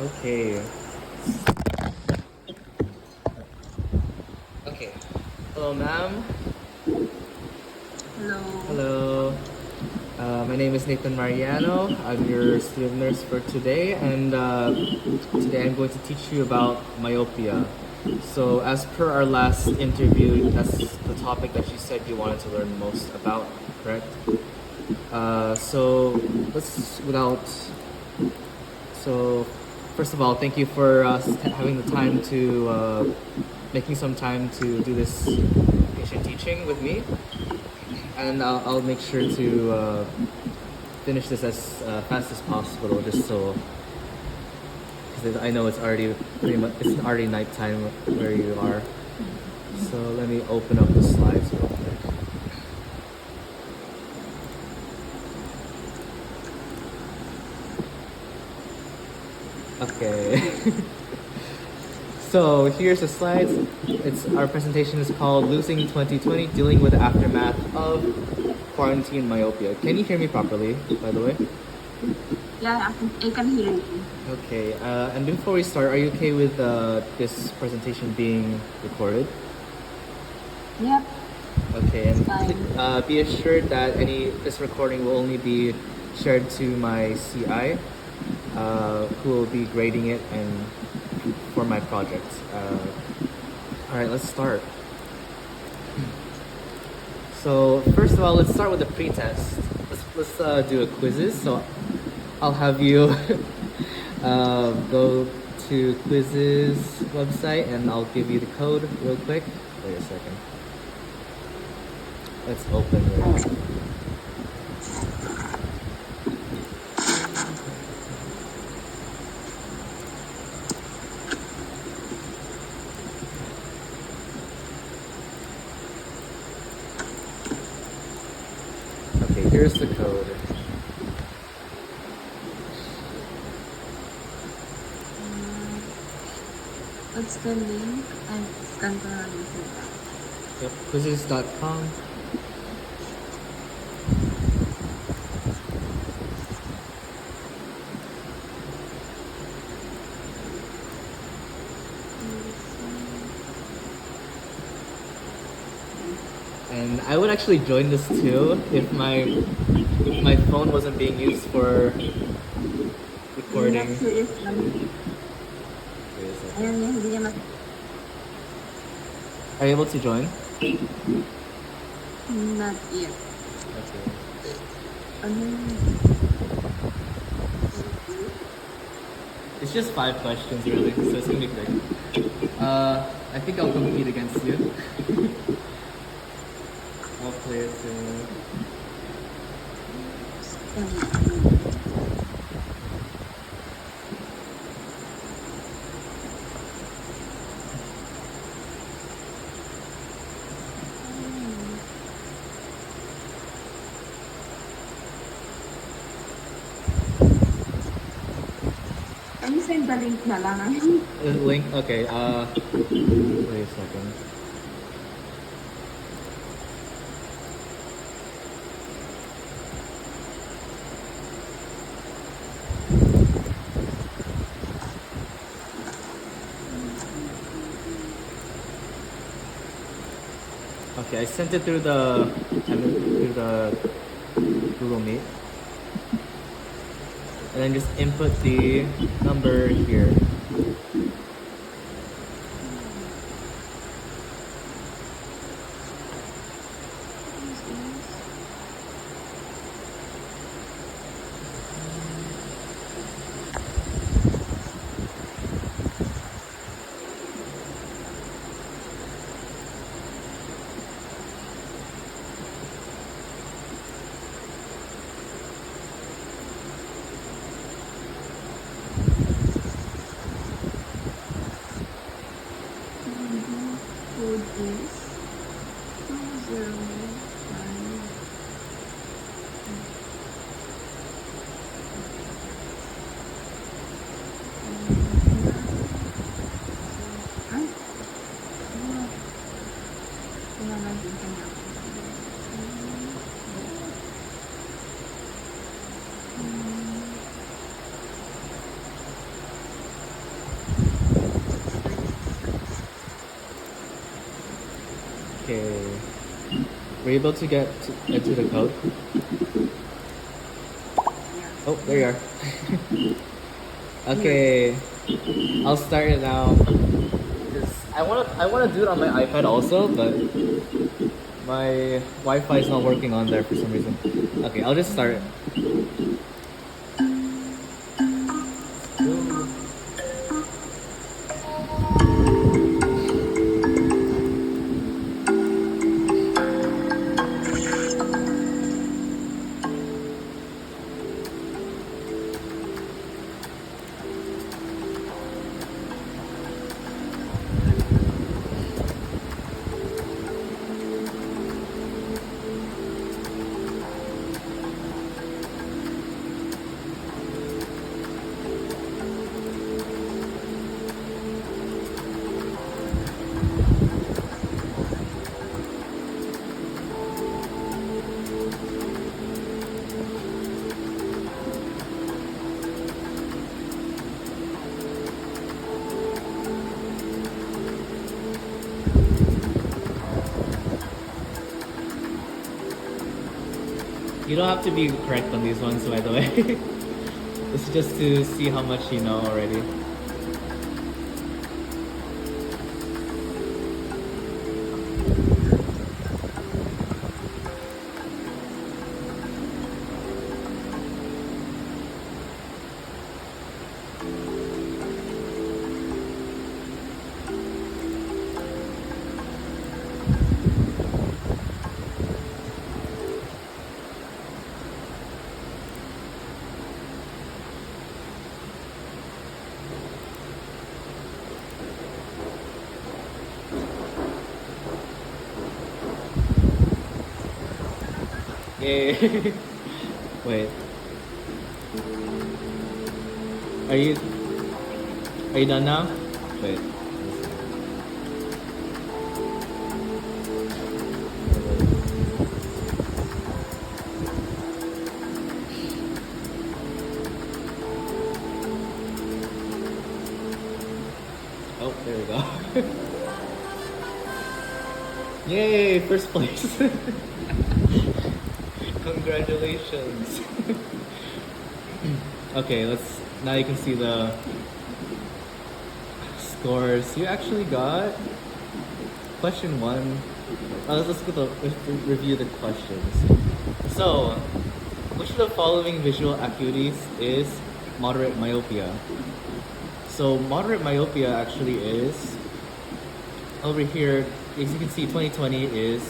Okay. Okay. Hello, ma'am. Hello. Hello. My name is Nathan Mariano. I'm your student nurse for today, and today I'm going to teach you about myopia. So, as per our last interview, that's the topic that you said you wanted to learn most about, correct? So, let's without. So, first of all, thank you for having the time to making some time to do this patient teaching with me, and I'll make sure to finish this as fast as possible, just so because I know it's already pretty much it's already nighttime where you are. So let me open up the slides real quick. Okay. So here's the slides. It's our presentation is called Losing 2020, Dealing with the Aftermath of Quarantine Myopia. Can you hear me properly, by the way? Yeah, I can hear you. Okay, and before we start, are you okay with this presentation being recorded? Yep, Okay, it's and fine. be assured that this recording will only be shared to my CI, who will be grading it and for my project. All right, let's start. So first of all, let's start with the pretest. Let's do a quizzes. So I'll have you go to quizzes website, and I'll give you the code real quick. Wait a second. Let's open it. Okay, here's the code. What's the link? And scan ko na dito. Yep, quizzes.com. And I would actually join this too if my phone wasn't being used for recording. Next is Wait a second. ayan niya, hindi niya mas... Are you able to join? Not yet. Okay. Ano? It's just 5 questions really, so it's gonna be quick. I think I'll compete against you. I'll play it soon. Can you send the link na lang? Link? Okay, wait a second. Okay, I sent it through the Google Meet. And then just input the number here. Were you able to get into the code? Oh, there you are. Okay, I'll start it now. 'Cause I wanna do it on my iPad also, but my Wi-Fi is not working on there for some reason. Okay, I'll just start it. You don't have to be correct on these ones, by the way. This is just to see how much you know already. Yay. Wait. Are you done now? Wait. Oh, there we go. Yay, first place. Congratulations. Okay, now you can see the scores. You actually got question 1. Let's review the questions. So, which of the following visual acuities is moderate myopia? So moderate myopia actually is over here. As you can see, 20/20 is.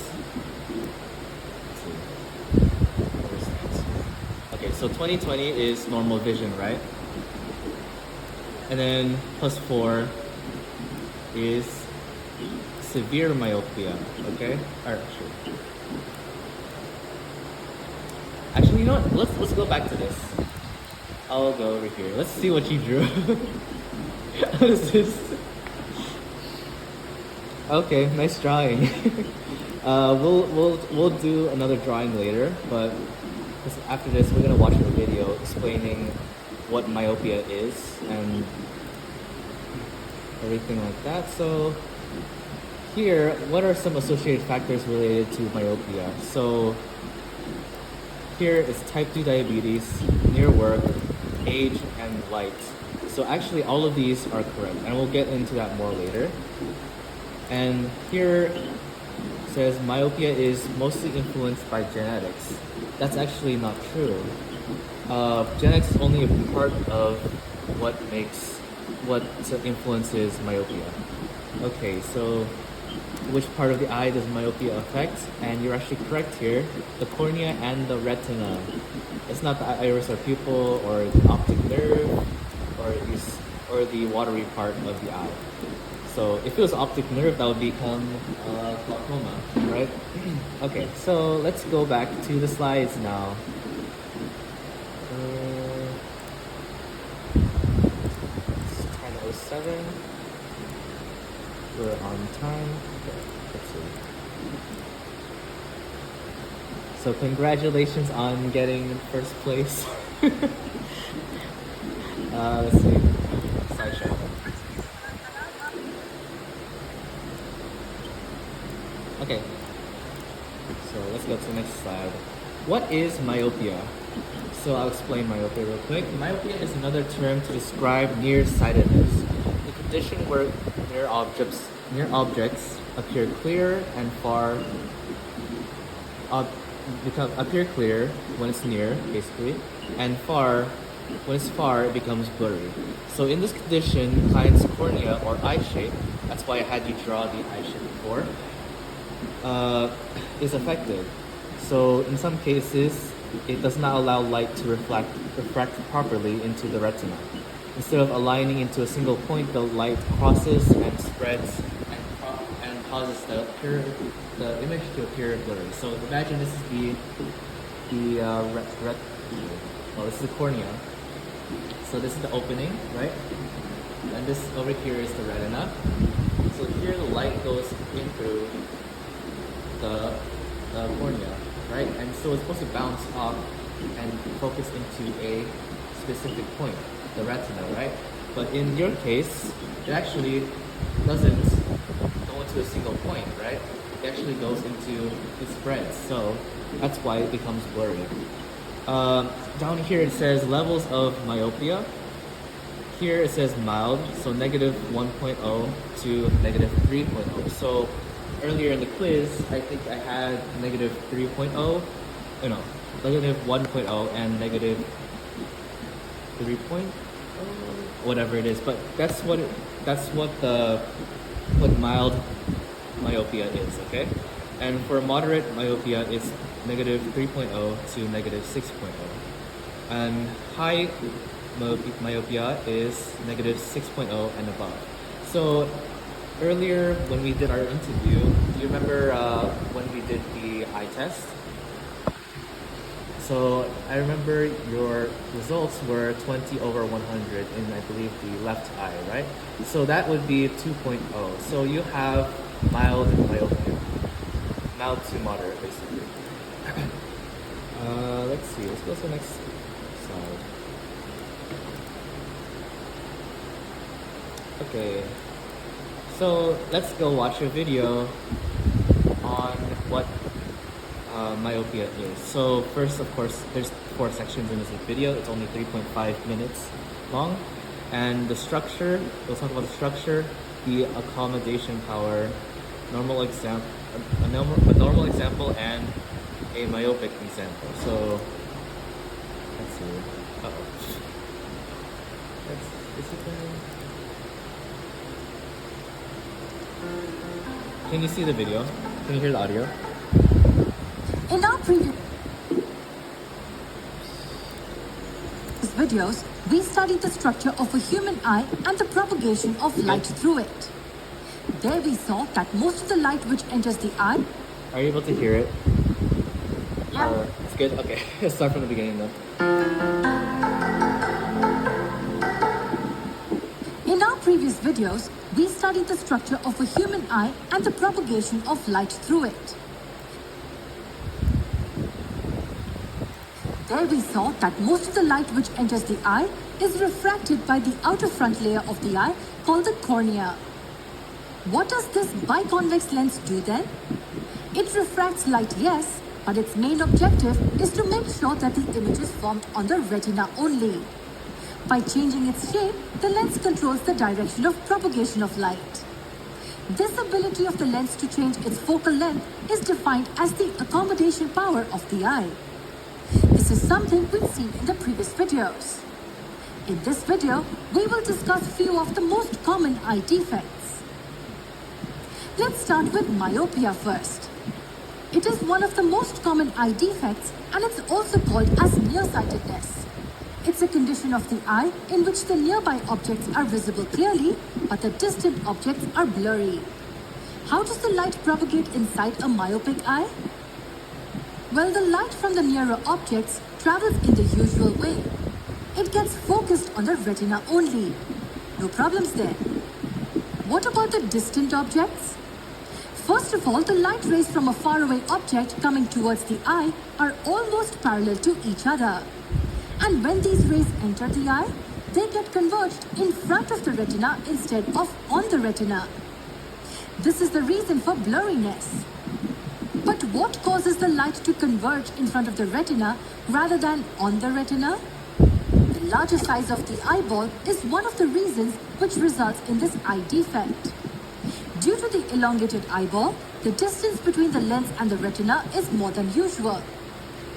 Okay, so 20/20 is normal vision, right? And then +4 is severe myopia. Okay, all right, sure. Actually, you know what? Let's go back to this. I'll go over here. Let's see what you drew. What is this? Okay, nice drawing. We'll do another drawing later, but after this we're gonna watch a video explaining what myopia is and everything like that. So here, what are some associated factors related to myopia? So here is type 2 diabetes, near work, age, and light. So actually all of these are correct, and we'll get into that more later. And here says myopia is mostly influenced by genetics. That's actually not true. Genetics is only a part of what influences myopia. Okay, so which part of the eye does myopia affect? And you're actually correct here. The cornea and the retina. It's not the iris or pupil or the optic nerve or the watery part of the eye. So if it was optic nerve, that would become glaucoma, right? Okay, so let's go back to the slides now. It's 10:07. We're on time. Okay, let's see. So congratulations on getting first place. Let's see. Slideshow. Okay. So slide. What is myopia? So I'll explain myopia real quick. Myopia is another term to describe nearsightedness, the condition where near objects appear clear and far appear clear when it's near, basically, and far when it's far it becomes blurry. So in this condition, client's cornea or eye shape, that's why I had you draw the eye shape before, is affected. So in some cases, it does not allow light to refract properly into the retina. Instead of aligning into a single point, the light crosses and spreads and causes the image to appear blurry. So imagine this is this is the cornea. So this is the opening, right? And this over here is the retina. So here the light goes in through the cornea, right? And so it's supposed to bounce off and focus into a specific point, the retina, right? But in your case, it actually doesn't go into a single point, right? It actually goes into the spreads, so that's why it becomes blurry. Down here it says levels of myopia. Here it says mild, so negative 1.0 to negative 3.0. So earlier in the quiz, I think I had negative 3.0, negative 1.0 and negative 3.0, whatever it is. But that's what mild myopia is, okay? And for moderate myopia, it's negative 3.0 to negative 6.0. And high myopia is negative 6.0 and above. So earlier when we did our interview, do you remember when we did the eye test? So I remember your results were 20 over 100 in, I believe, the left eye, right? So that would be 2.0. So you have mild myopia. Mild to moderate, basically. Let's see. Let's go to the next slide. Okay. So let's go watch a video on what myopia is. So first, of course, there's 4 sections in this video. It's only 3.5 minutes long. And the structure, we'll talk about the structure, the accommodation power, a normal example and a myopic example. So let's see. Can you see the video? Can you hear the audio? In our previous videos, we studied the structure of a human eye and the propagation of light through it. There we saw that most of the light which enters the eye... Are you able to hear it? Yeah. It's good? Okay, let's start from the beginning then. In our previous videos, we studied the structure of a human eye and the propagation of light through it. There we saw that most of the light which enters the eye is refracted by the outer front layer of the eye called the cornea. What does this biconvex lens do then? It refracts light, yes, but its main objective is to make sure that the image is formed on the retina only. By changing its shape, the lens controls the direction of propagation of light. This ability of the lens to change its focal length is defined as the accommodation power of the eye. This is something we've seen in the previous videos. In this video, we will discuss few of the most common eye defects. Let's start with myopia first. It is one of the most common eye defects and it's also called as nearsightedness. It's a condition of the eye in which the nearby objects are visible clearly, but the distant objects are blurry. How does the light propagate inside a myopic eye? Well, the light from the nearer objects travels in the usual way. It gets focused on the retina only. No problems there. What about the distant objects? First of all, the light rays from a faraway object coming towards the eye are almost parallel to each other. And when these rays enter the eye, they get converged in front of the retina instead of on the retina. This is the reason for blurriness. But what causes the light to converge in front of the retina rather than on the retina? The larger size of the eyeball is one of the reasons which results in this eye defect. Due to the elongated eyeball, the distance between the lens and the retina is more than usual.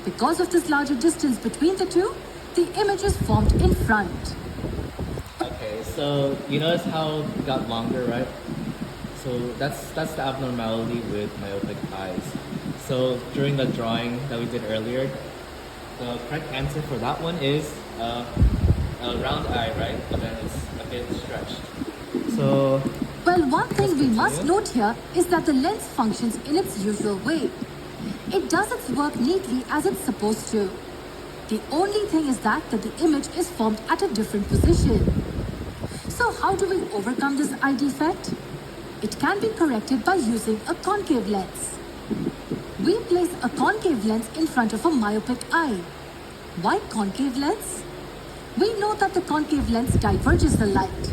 Because of this larger distance between the two, the image is formed in front. Okay, so you notice how it got longer, right? So that's the abnormality with myopic eyes. So during the drawing that we did earlier, the correct answer for that one is a round eye, right? But then it's a bit stretched. So Well, one thing we must continue. note here is that the lens functions in its usual way. It does its work neatly as it's supposed to. The only thing is that the image is formed at a different position. So how do we overcome this eye defect? It can be corrected by using a concave lens. We place a concave lens in front of a myopic eye. Why concave lens? We know that the concave lens diverges the light.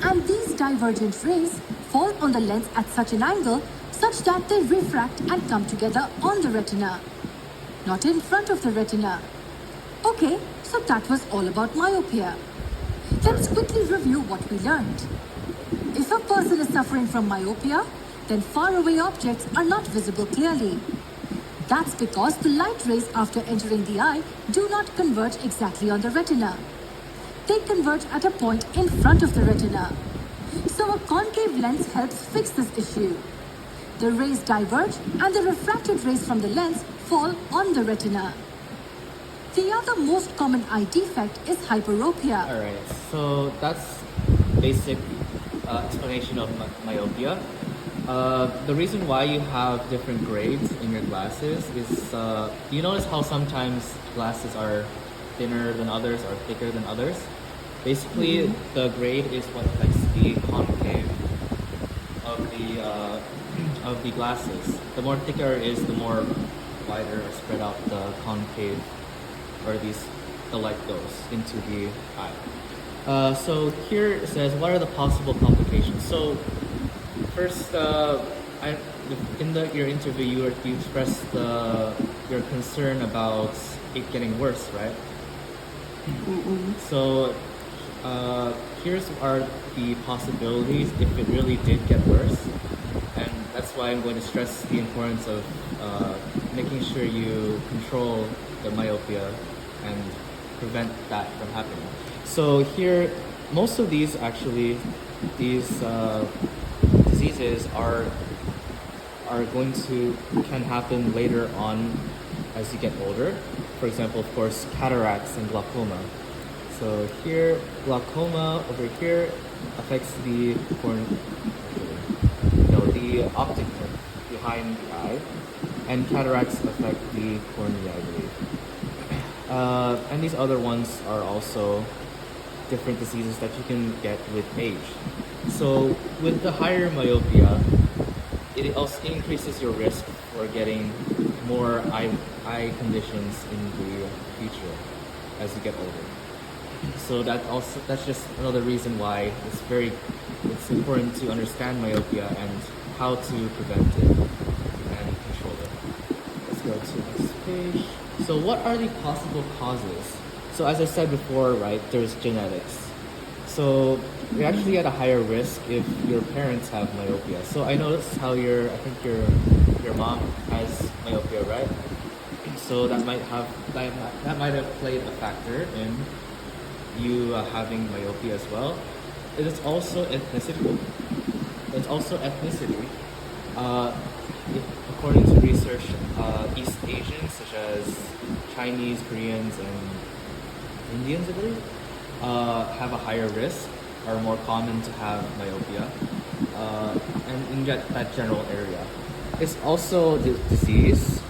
And these divergent rays fall on the lens at such an angle such that they refract and come together on the retina, not in front of the retina. Okay, so that was all about myopia. Let's quickly review what we learned. If a person is suffering from myopia, then faraway objects are not visible clearly. That's because the light rays after entering the eye do not converge exactly on the retina. They converge at a point in front of the retina. So a concave lens helps fix this issue. The rays diverge and the refracted rays from the lens fall on the retina. The other most common eye defect is hyperopia. Alright, so that's basic explanation of myopia. The reason why you have different grades in your glasses is you notice how sometimes glasses are thinner than others or thicker than others. Basically, the grade is what affects the concave of the glasses. The more thicker it is, the more wider or spread out the concave or the light goes into the eye. So here it says, what are the possible complications? So first, in your interview, you expressed your concern about it getting worse, right? So here's are the possibilities if it really did get worse, and that's why I'm going to stress the importance of making sure you control the myopia and prevent that from happening. So here, most of these diseases can happen later on as you get older. For example, of course, cataracts and glaucoma. So here, glaucoma over here affects the optic nerve behind the eye, and cataracts affect the cornea, I believe. And these other ones are also different diseases that you can get with age. So with the higher myopia, it also increases your risk for getting more eye conditions in the future as you get older. So that's just another reason why it's important to understand myopia and how to prevent it and control it. Let's go to the next page. So what are the possible causes? So as I said before, right, there's genetics. So you're actually at a higher risk if your parents have myopia. So I noticed how I think your mom has myopia, right? So that might have played a factor in you having myopia as well. It is also ethnicity. According to research, East Asians such as Chinese, Koreans, and Indians, I believe, have a higher risk, are more common to have myopia, and in that general area. It's also the disease.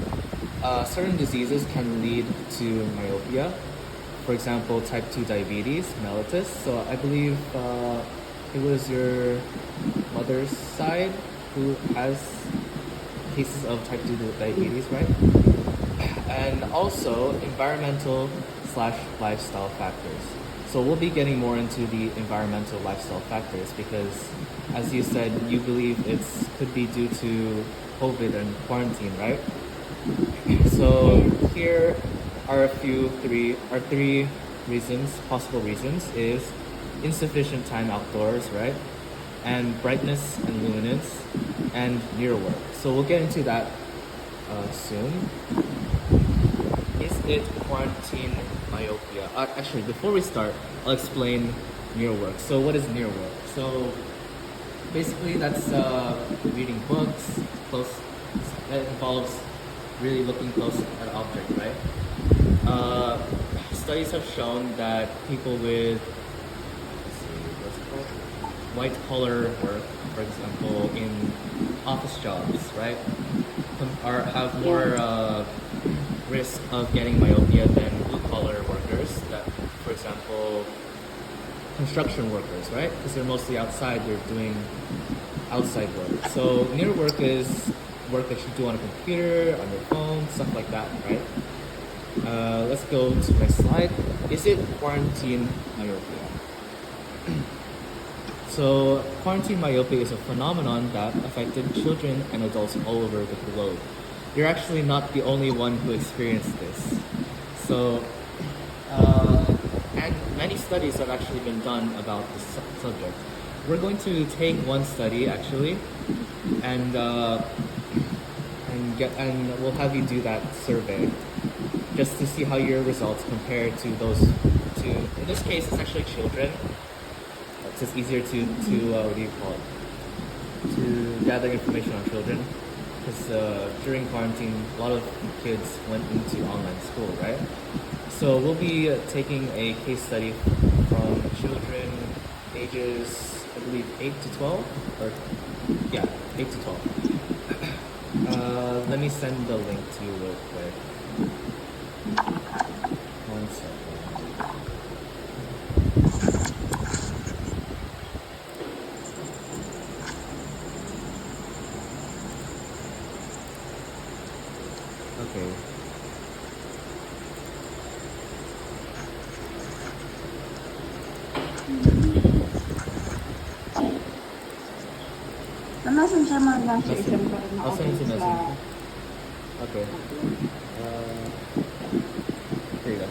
Certain diseases can lead to myopia. For example, type 2 diabetes, mellitus. So I believe it was your mother's side who has cases of type 2 diabetes, right? And also environmental/lifestyle factors. So we'll be getting more into the environmental lifestyle factors because, as you said, you believe it could be due to COVID and quarantine, right? So here are three reasons, possible reasons is insufficient time outdoors, right? And brightness and luminance and mirror work. So we'll get into that soon. Is it quarantine myopia? Actually, before we start, I'll explain mirror work. So what is mirror work? So basically that's reading books, close, that involves really looking close at an object, right? Studies have shown that people with, let's see, what's it called? White collar work, for example, in office jobs, right, have more risk of getting myopia than blue collar workers. That, for example, construction workers, right? Because they're mostly outside, they're doing outside work. So mirror work is work that you do on a computer, on your phone, stuff like that, right? Let's go to the next slide. Is it quarantine myopia? So quarantine myopia is a phenomenon that affected children and adults all over the globe. You're actually not the only one who experienced this. So, and many studies have actually been done about this subject. We're going to take one study actually, and we'll have you do that survey just to see how your results compare to those two. In this case, it's actually children. It's just easier to what do you call it? To gather information on children, because during quarantine, a lot of kids went into online school, right? So we'll be taking a case study from children ages, I believe, 8 to 12, or yeah, 8 to 12. Let me send the link to you real quick. 1 second. Okay. Messenger mo lang sa Messenger. isang ko. I'll send it to Messenger. Okay. Here you go.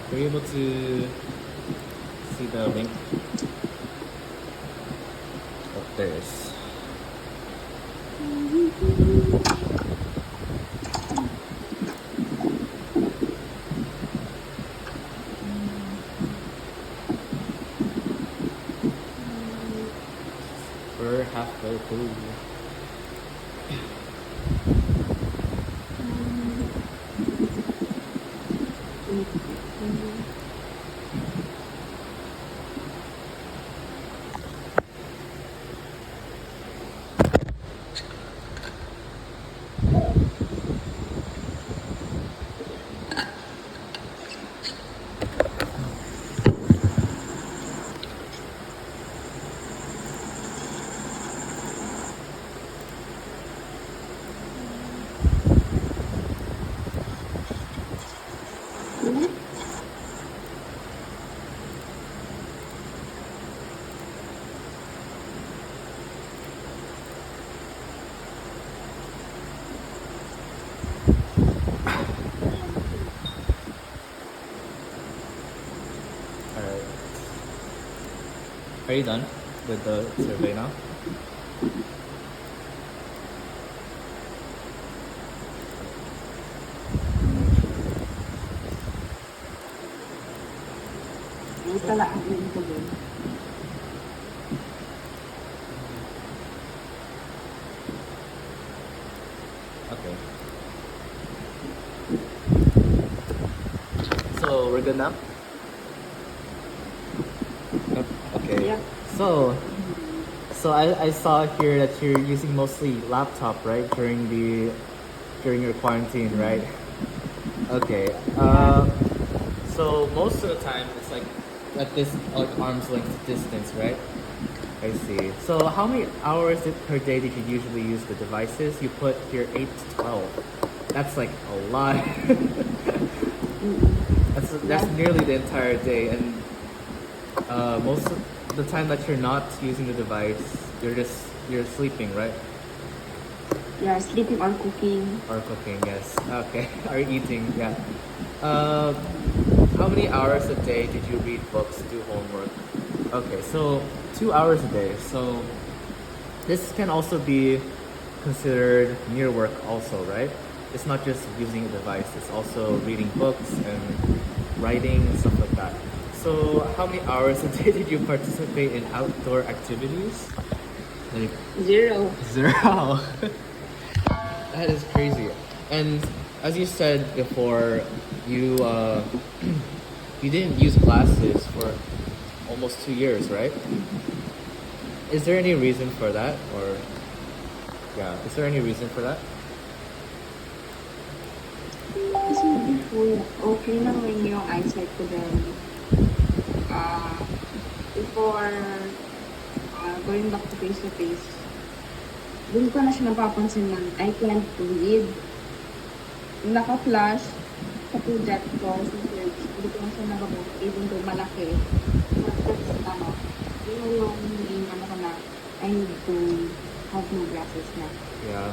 Were you able to see the link? Oh, there it is. We're halfway through. Alright. Are you done with the survey now? Ito lang ang link ko dun. Okay. So we're good now? Okay. Yeah. So I saw here that you're using mostly laptop, right? During your quarantine, right? Okay. So most of the time it's like at this like arm's length distance, right? I see. So how many hours per day did you usually use the devices? You put here 8 to 12. That's like a lot. That's nearly the entire day, and most of the time that you're not using the device, you're sleeping, right? Yeah, sleeping or cooking. Or cooking, yes. Okay, or eating, yeah. Uh, how many hours a day did you read books, do homework? Okay, so 2 hours a day. So this can also be considered near work also, right? It's not just using a device, it's also reading books and writing and stuff like that. So how many hours a day did you participate in outdoor activities? Like 0. zero. That is crazy. And as you said before, you you didn't use glasses for almost 2 years, right? Is there any reason for that, or yeah, is there any reason for that? Kasi before, okay naman yung eyesight ko dahil uh, before going back to face-to-face, doon ko na siya napapansin na I can't read. Yung naka-flash sa project ko, sa search, hindi ko na siya nababot, even though malaki. But that's, yun yung naging ko na, I need to have no glasses na. Yeah.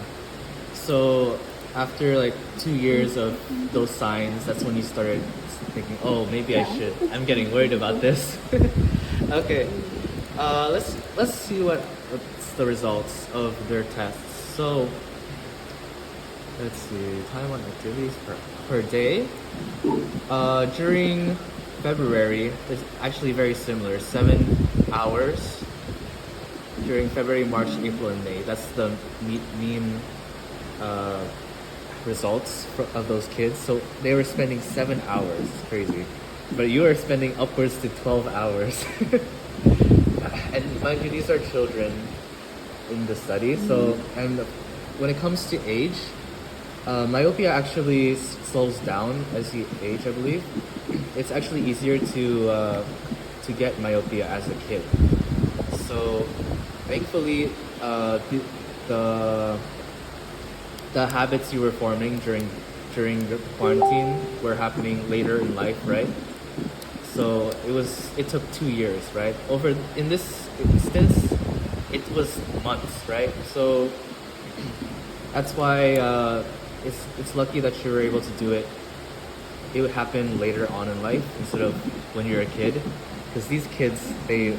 So after like 2 years of those signs, that's when you started thinking, oh, maybe I should. I'm getting worried about this. Okay. Let's see what's the results of their tests. So let's see, time on activities per day. During February, it's actually very similar. 7 hours during February, March, April, and May. That's the mean results of those kids. So they were spending 7 hours. Crazy. But you are spending upwards to 12 hours. And mind you, these are children in the study. So, and when it comes to age, myopia actually slows down as you age, I believe. It's actually easier to get myopia as a kid. So, thankfully, the habits you were forming during the quarantine were happening later in life, right? So it took 2 years, right? In this instance, it was months, right? So that's why it's lucky that you were able to do it. It would happen later on in life instead of when you're a kid, because these kids they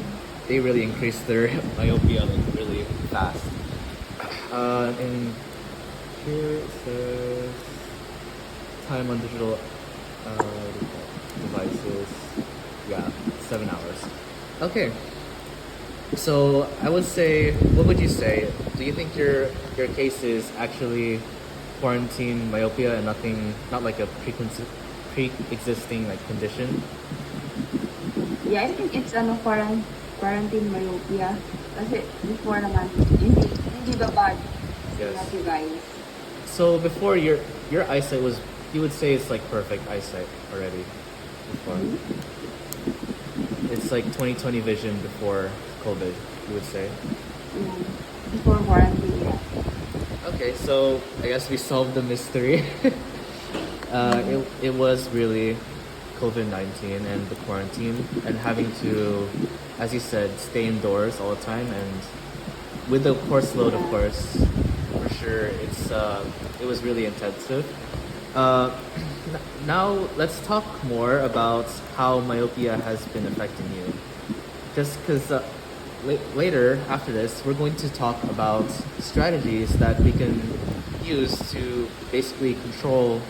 really increase their myopia like really fast. And here it says time on digital devices. Yeah, 7 hours. Okay. So I would say, what would you say? Do you think your case is actually quarantine myopia and not like a pre-existing like condition? Yeah, I think it's quarantine myopia. Kasi before naman, hindi ba bad? Yes. Not you guys. So before your eyesight was, you would say it's like perfect eyesight already before. It's like 20/20 vision before COVID, you would say. Yeah. Before quarantine, yeah. Okay, so I guess we solved the mystery. It was really COVID-19 and the quarantine and having to, as you said, stay indoors all the time, and with the course load, of course, for sure, it was really intensive. Now let's talk more about how myopia has been affecting you. Just because later after this, we're going to talk about strategies that we can use to basically control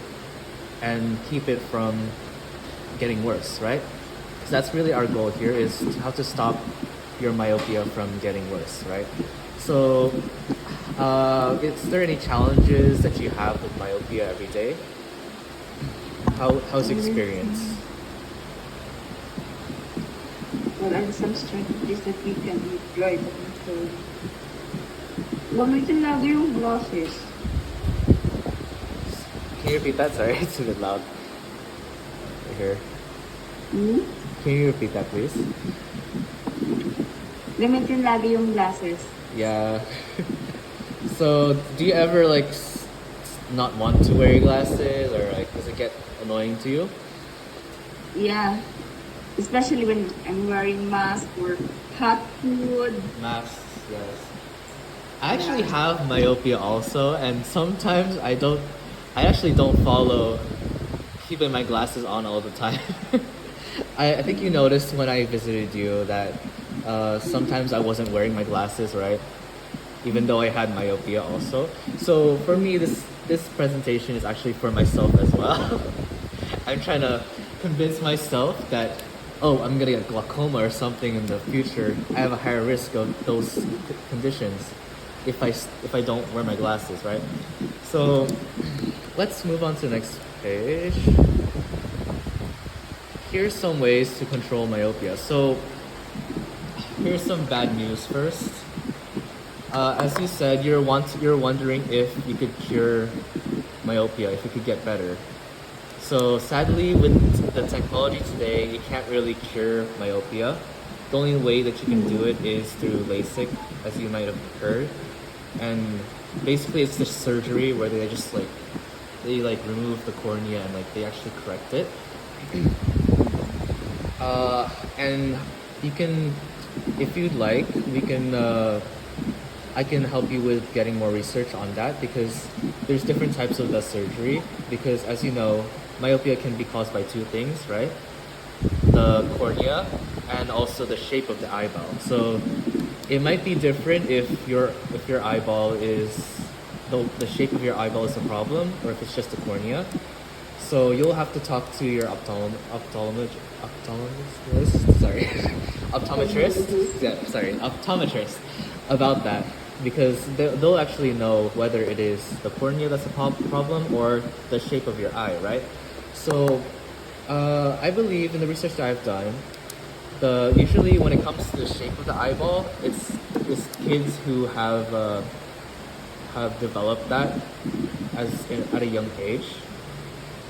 and keep it from getting worse, right? Because that's really our goal here, is how to stop your myopia from getting worse, right? So, is there any challenges that you have with myopia every day? How's the experience? What are some strategies that we can employ to control? Gamitin lagi yung glasses. Can you repeat that? Sorry, it's a bit loud. Here. Hmm? Can you repeat that, please? Gamitin lagi yung glasses. Yeah. So, do you ever like not want to wear your glasses, or like does it get annoying to you? Yeah, especially when I'm wearing mask or hot food. Masks, yes. I actually have myopia also, and sometimes I actually don't follow keeping my glasses on all the time. I think you noticed when I visited you that sometimes I wasn't wearing my glasses, right? Even though I had myopia also. So for me, this presentation is actually for myself as well. I'm trying to convince myself that, oh, I'm gonna get glaucoma or something in the future. I have a higher risk of those conditions if I don't wear my glasses, right? So let's move on to the next page. Here's some ways to control myopia. So here's some bad news first. As you said, you're wondering if you could cure myopia, if you could get better. So sadly, with the technology today, you can't really cure myopia. The only way that you can do it is through LASIK, as you might have heard. And basically, it's just surgery where they remove the cornea and they actually correct it. And you can, if you'd like, we can. I can help you with getting more research on that because there's different types of the surgery. Because as you know, myopia can be caused by two things, right? The cornea and also the shape of the eyeball. So it might be different if your eyeball is the shape of your eyeball is a problem or if it's just the cornea. So you'll have to talk to your optometrist about that because they'll actually know whether it is the cornea that's a problem or the shape of your eye, right? So I believe in the research that I've done, usually when it comes to the shape of the eyeball, it's kids who have developed that at a young age.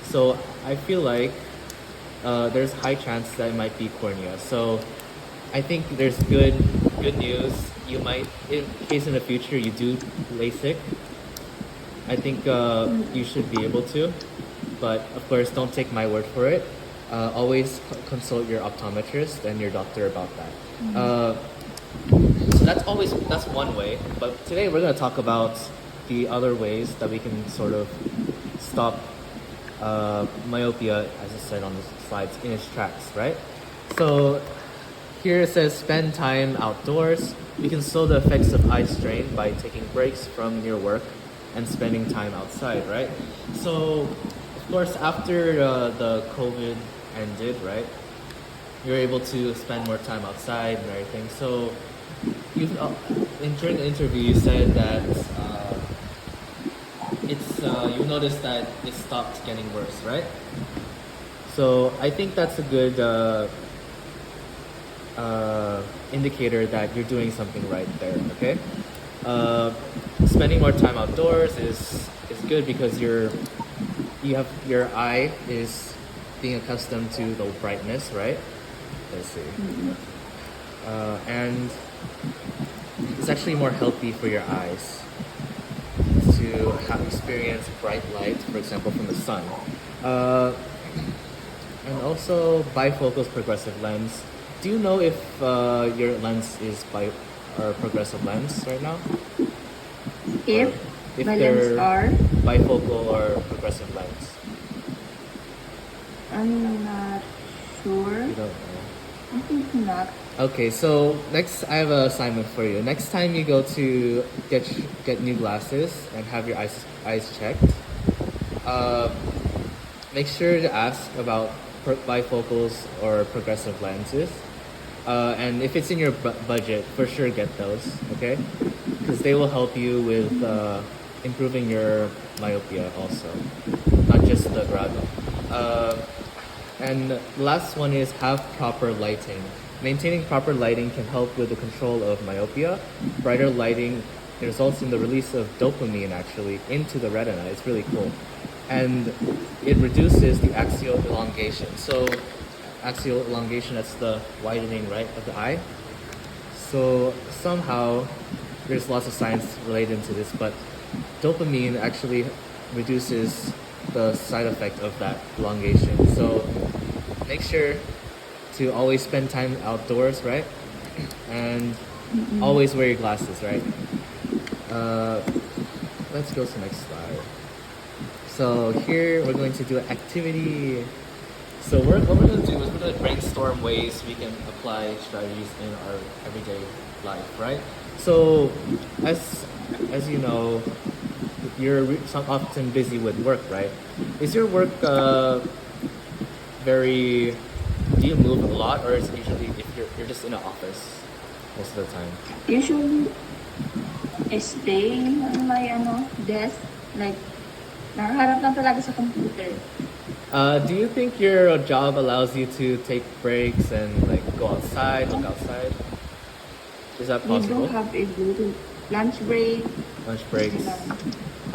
So I feel like there's high chance that it might be cornea. So I think there's good news. You might, in case in the future you do LASIK, I think you should be able to. But of course, don't take my word for it. Always consult your optometrist and your doctor about that. So that's one way. But today we're gonna talk about the other ways that we can sort of stop myopia, as I said on the slides, in its tracks, right? So here it says spend time outdoors. You can slow the effects of eye strain by taking breaks from your work and spending time outside, right? So of course, after the COVID ended, right, you're able to spend more time outside and everything. So during the interview, you said that you noticed that it stopped getting worse, right? So I think that's a good indicator that you're doing something right there. Okay, spending more time outdoors is good because your eye is being accustomed to the brightness, right? Let's see, and it's actually more healthy for your eyes to experience bright light, for example, from the sun. And also bifocals progressive lens. Do you know if your lens is progressive lens right now? If my they're lens are, bifocal or progressive lens? I'm not sure. You don't know. I think not. Okay, so next I have an assignment for you. Next time you go to get new glasses and have your eyes checked, make sure to ask about bifocals or progressive lenses. And if it's in your budget, for sure get those, okay? Because they will help you with improving your myopia also, not just the grado. And the last one is have proper lighting. Maintaining proper lighting can help with the control of myopia. Brighter lighting results in the release of dopamine actually into the retina. It's really cool. And it reduces the axial elongation. So axial elongation, that's the widening, right, of the eye. So somehow there's lots of science related to this, but dopamine actually reduces the side effect of that elongation. So make sure to always spend time outdoors, right? And always wear your glasses, right? Let's go to the next slide. So here we're going to do an activity. So what we're going to do is we're going to brainstorm ways we can apply strategies in our everyday life, right? So as you know, you're often busy with work, right? Is your work very? Do you move a lot, or is it usually if you're just in an office most of the time? Usually, I stay on my desk. Like, nakaharap lang talaga sa computer. Do you think your job allows you to take breaks and like go outside, look outside? Is that We possible? do have a little lunch break. Lunch breaks.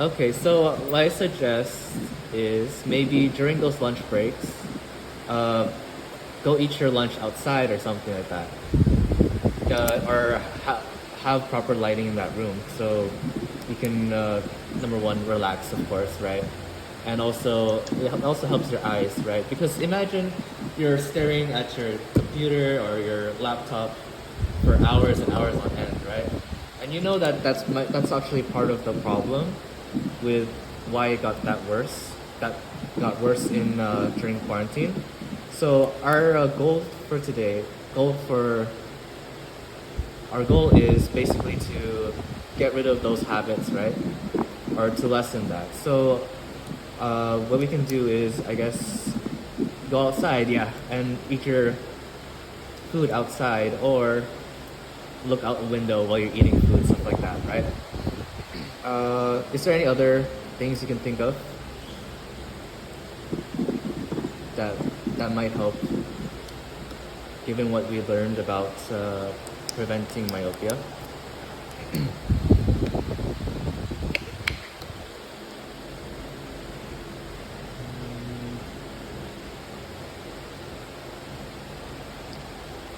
Okay, so what I suggest is maybe during those lunch breaks, go eat your lunch outside or something like that, or have proper lighting in that room so you can number one relax, of course, right? And also it also helps your eyes, right? Because imagine you're staring at your computer or your laptop for hours and hours on end, right? And you know that's actually part of the problem with why it got that worse. That got worse in during quarantine. So our goal is basically to get rid of those habits, right? Or to lessen that. So what we can do is, I guess, go outside, yeah, and eat your food outside, or look out the window while you're eating food, stuff like that, right? Is there any other things you can think of that might help, given what we learned about preventing myopia?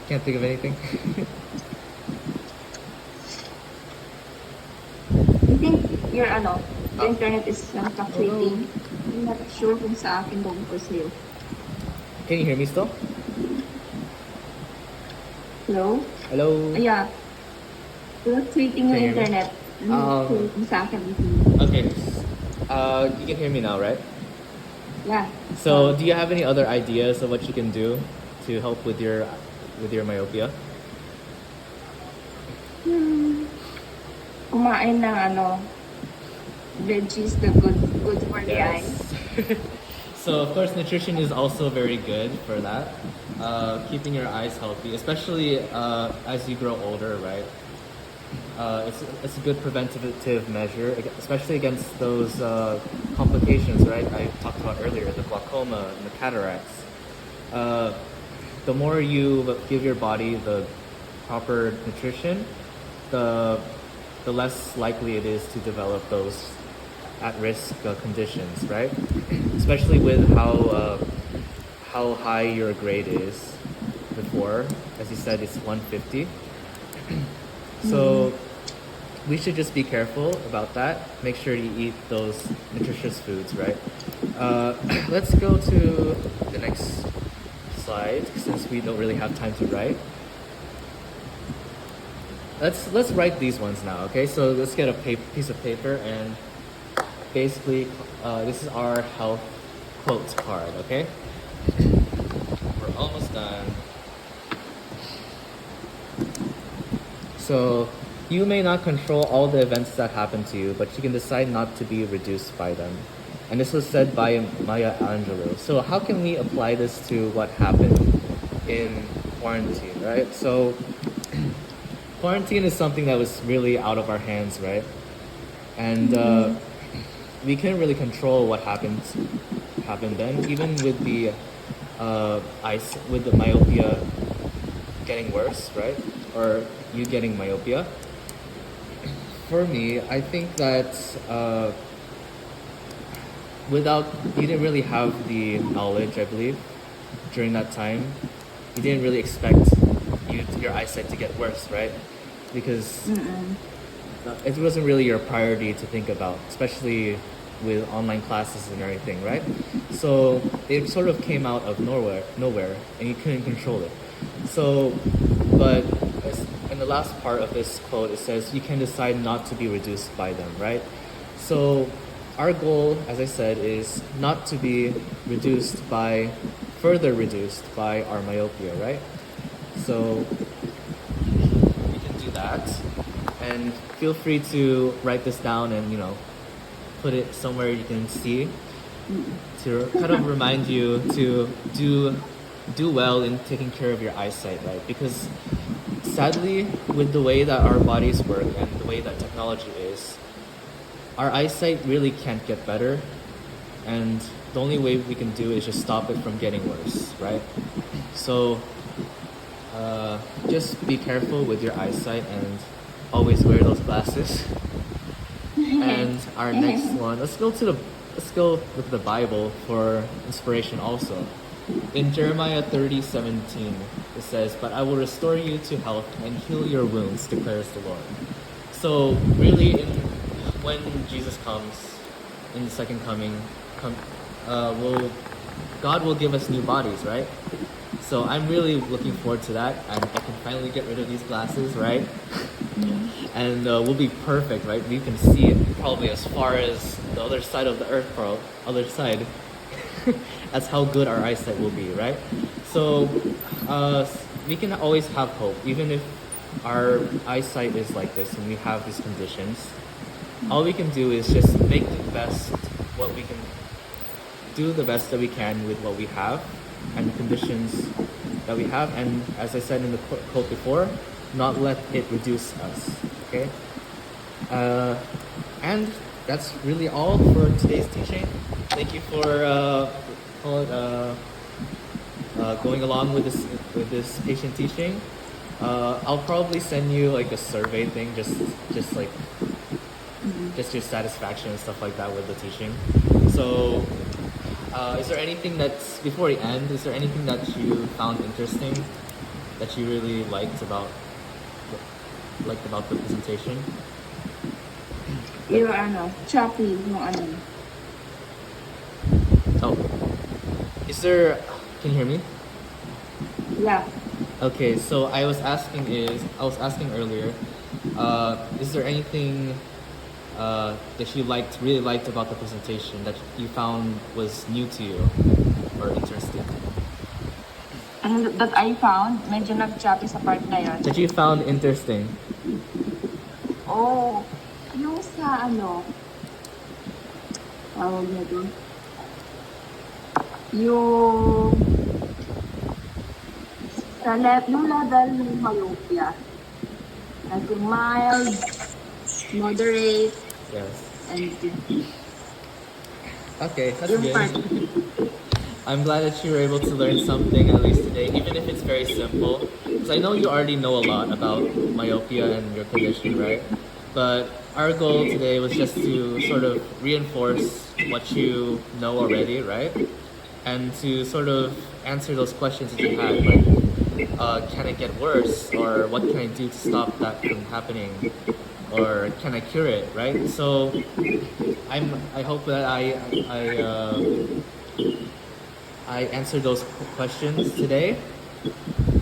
Can't think of anything. I think your the internet is fluctuating. I'm not sure kung sa akin ba o sa'yo. Can you hear me still? Hello? Hello? Yeah. Fluctuating Can yung you hear me? internet. I'm not sure kung sa akin. Okay. You can hear me now, right? Yeah. So, do you have any other ideas of what you can do to help with your myopia? Kumain ng veggies na good for the eyes. So of course nutrition is also very good for that. Keeping your eyes healthy, especially as you grow older, right? It's a good preventative measure, especially against those complications, right? I talked about earlier, the glaucoma and the cataracts. The more you give your body the proper nutrition, the less likely it is to develop those at-risk conditions, right? Especially with how high your grade is before. As you said, it's 150. So we should just be careful about that. Make sure you eat those nutritious foods, right? Let's go to the next slide since we don't really have time to write. Let's write these ones now, okay? So let's get a piece of paper and basically this is our health quote card, okay? We're almost done. So you may not control all the events that happen to you, but you can decide not to be reduced by them. And this was said by Maya Angelou. So how can we apply this to what happened in quarantine, right? So quarantine is something that was really out of our hands, right? And we couldn't really control what happened then, even with the with the myopia getting worse, right? Or you getting myopia. For me, I think that you didn't really have the knowledge, I believe, during that time. You didn't really expect your eyesight to get worse, right? Because it wasn't really your priority to think about, especially with online classes and everything, right? So it sort of came out of nowhere, and you couldn't control it. So, but in the last part of this quote, it says you can decide not to be reduced by them, right? So our goal, as I said, is not to be further reduced by our myopia, right? So you can do that, and feel free to write this down and put it somewhere you can see to kind of remind you to do well in taking care of your eyesight, right? Because sadly, with the way that our bodies work and the way that technology is, our eyesight really can't get better, and the only way we can do is just stop it from getting worse, right? So just be careful with your eyesight and always wear those glasses. And our next one, let's go with the Bible for inspiration also. In Jeremiah 30:17, it says, "But I will restore you to health and heal your wounds, declares the Lord." So really, when Jesus comes in the second coming, God will give us new bodies, right? So I'm really looking forward to that, and I can finally get rid of these glasses, right? And we'll be perfect, right? We can see it probably as far as the other side of the earth, other side. That's how good our eyesight will be, right? So we can always have hope, even if our eyesight is like this and we have these conditions. All we can do is just make the best that we can with what we have and the conditions that we have, and as I said in the quote before, not let it reduce us. Okay, and that's really all for today's teaching. Thank you for going along with this patient teaching. I'll probably send you like a survey thing, just your satisfaction and stuff like that with the teaching. So is there anything before we end, is there anything that you found interesting that you really liked about the presentation? Yung choppy, Oh, can you hear me? Yeah. Okay, so I was asking earlier, is there anything that you really liked about the presentation that you found was new to you or interesting? And that I found, medyo nag-choppy sa part na yun. That you found interesting? Oh, yung sa tawag na doon. Yung yung level ng myopia. Like yung mild, moderate, Yes. and Okay, that's yung part. good. I'm glad that you were able to learn something at least today, even if it's very simple. Because I know you already know a lot about myopia and your condition, right? But our goal today was just to sort of reinforce what you know already, right? And to sort of answer those questions that you had, like, can it get worse? Or what can I do to stop that from happening? Or can I cure it, right? So I hope that I answered those questions today,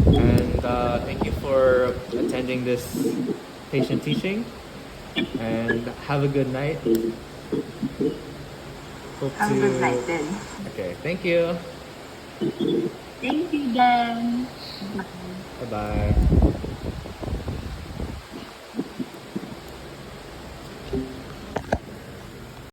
and thank you for attending this patient teaching, and have a good night. Have a good night then. Okay, thank you. Thank you, Dan. Bye-bye.